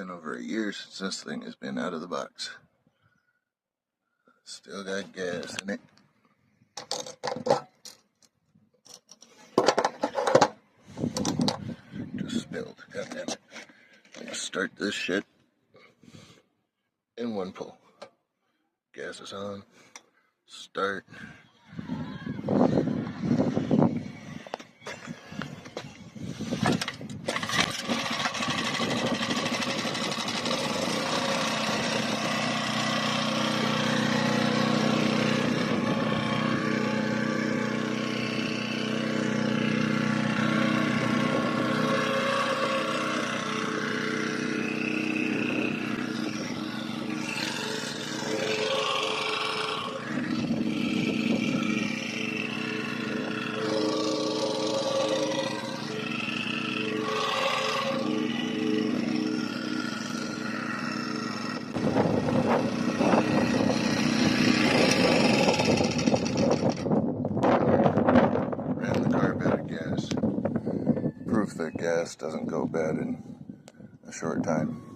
been over a year since this thing has been out of the box. Still got gas in it. Just spilled. Goddamn it. Let's start this shit in one pull. Gas is on. Start. Proof that gas doesn't go bad in a short time.